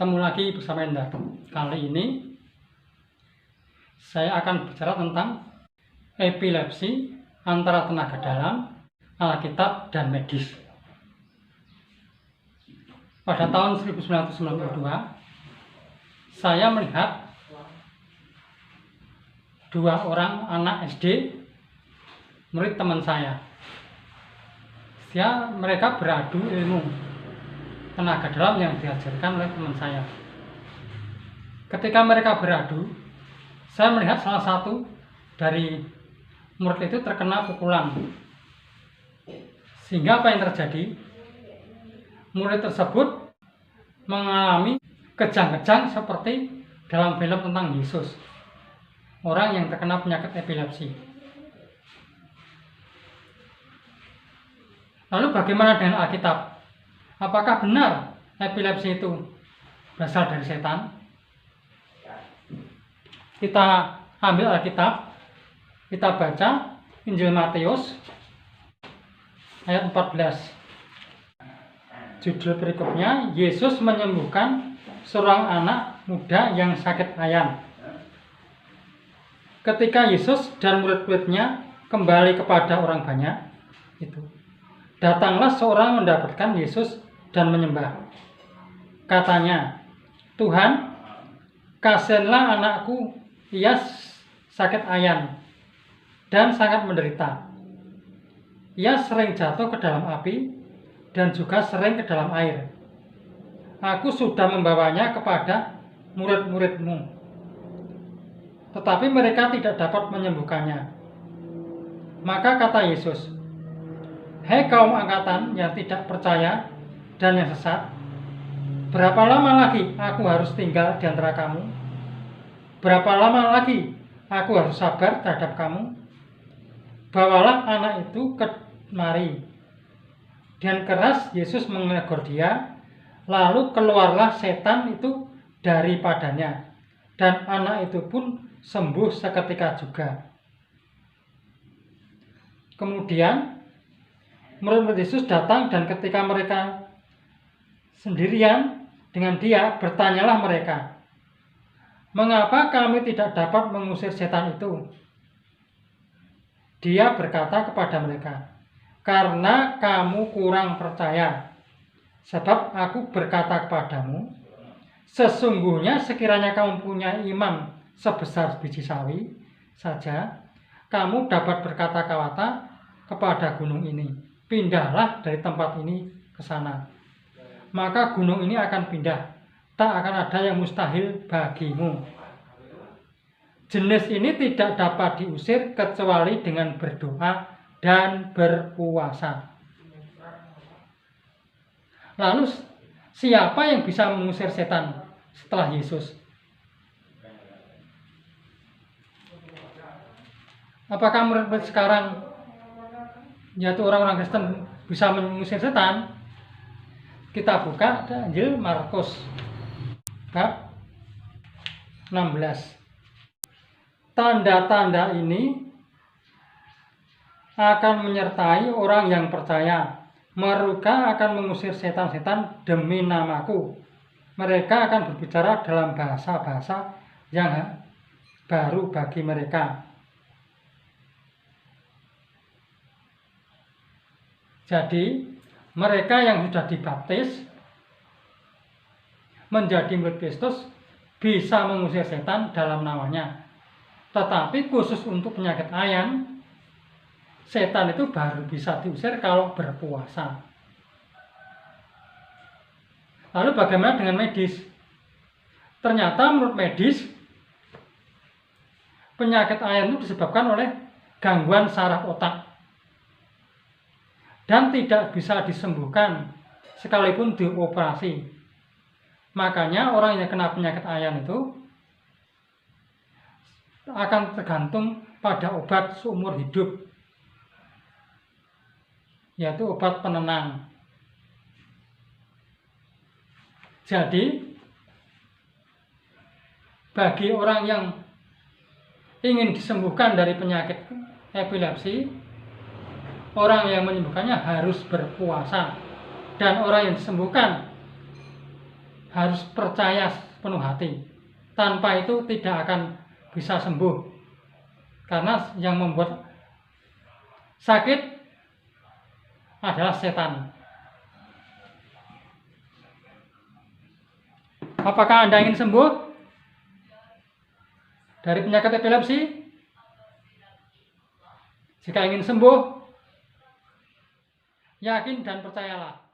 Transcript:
Ketemu lagi bersama Enda. Kali ini saya akan bicara tentang epilepsi antara tenaga dalam, Alkitab, dan medis. Pada tahun 1992, saya melihat dua orang anak SD, murid teman saya. Mereka beradu ilmu tenaga dalam yang diajarkan oleh teman saya. Ketika mereka beradu, saya melihat salah satu dari murid itu terkena pukulan. Sehingga apa yang terjadi? Murid tersebut mengalami kejang-kejang seperti dalam film tentang Yesus, orang yang terkena penyakit epilepsi. Lalu bagaimana dengan Alkitab? Apakah benar epilepsi itu berasal dari setan? Kita ambil Alkitab, kita baca Injil Matius ayat 14. Judul berikutnya, Yesus menyembuhkan seorang anak muda yang sakit ayan. Ketika Yesus dan murid-muridnya kembali kepada orang banyak, datanglah seorang mendapatkan Yesus dan menyembah. Katanya, "Tuhan, kasihanlah anakku, ia sakit ayan dan sangat menderita. Ia sering jatuh ke dalam api dan juga sering ke dalam air. Aku sudah membawanya kepada murid-murid-mu, tetapi mereka tidak dapat menyembuhkannya." Maka kata Yesus, "Hei kaum angkatan yang tidak percaya dan yang sesat, berapa lama lagi aku harus tinggal di antara kamu? Berapa lama lagi aku harus sabar terhadap kamu? Bawalah anak itu kemari." Dan keras Yesus menegur dia, lalu keluarlah setan itu daripadanya, dan anak itu pun sembuh seketika juga. Kemudian murid-murid Yesus datang, dan ketika mereka sendirian dengan dia, bertanyalah mereka, "Mengapa kami tidak dapat mengusir setan itu?" Dia berkata kepada mereka, "Karena kamu kurang percaya. Sebab aku berkata kepadamu, sesungguhnya sekiranya kamu punya iman sebesar biji sawi saja, kamu dapat berkata-kata kepada gunung ini, pindahlah dari tempat ini ke sana. Maka gunung ini akan pindah, tak akan ada yang mustahil bagimu." Jenis ini tidak dapat diusir kecuali dengan berdoa dan berpuasa. Lalu siapa yang bisa mengusir setan setelah Yesus? Apakah murid-murid sekarang, yaitu orang-orang Kristen, bisa mengusir setan? Kita buka Injil Markus bab 16. Tanda-tanda ini akan menyertai orang yang percaya. Mereka akan mengusir setan-setan demi namaku. Mereka akan berbicara dalam bahasa-bahasa yang baru bagi mereka. Jadi, mereka yang sudah dibaptis menjadi murid Kristus bisa mengusir setan dalam namanya. Tetapi khusus untuk penyakit ayan, setan itu baru bisa diusir kalau berpuasa. Lalu bagaimana dengan medis? Ternyata menurut medis, penyakit ayan itu disebabkan oleh gangguan saraf otak dan tidak bisa disembuhkan sekalipun dioperasi. Makanya orang yang kena penyakit ayan itu akan tergantung pada obat seumur hidup, yaitu obat penenang. Jadi, bagi orang yang ingin disembuhkan dari penyakit epilepsi, orang yang menyembuhkannya harus berpuasa. Dan orang yang disembuhkan harus percaya sepenuh hati. Tanpa itu tidak akan bisa sembuh. Karena yang membuat sakit adalah setan. Apakah Anda ingin sembuh dari penyakit epilepsi? Jika ingin sembuh, yakin dan percayalah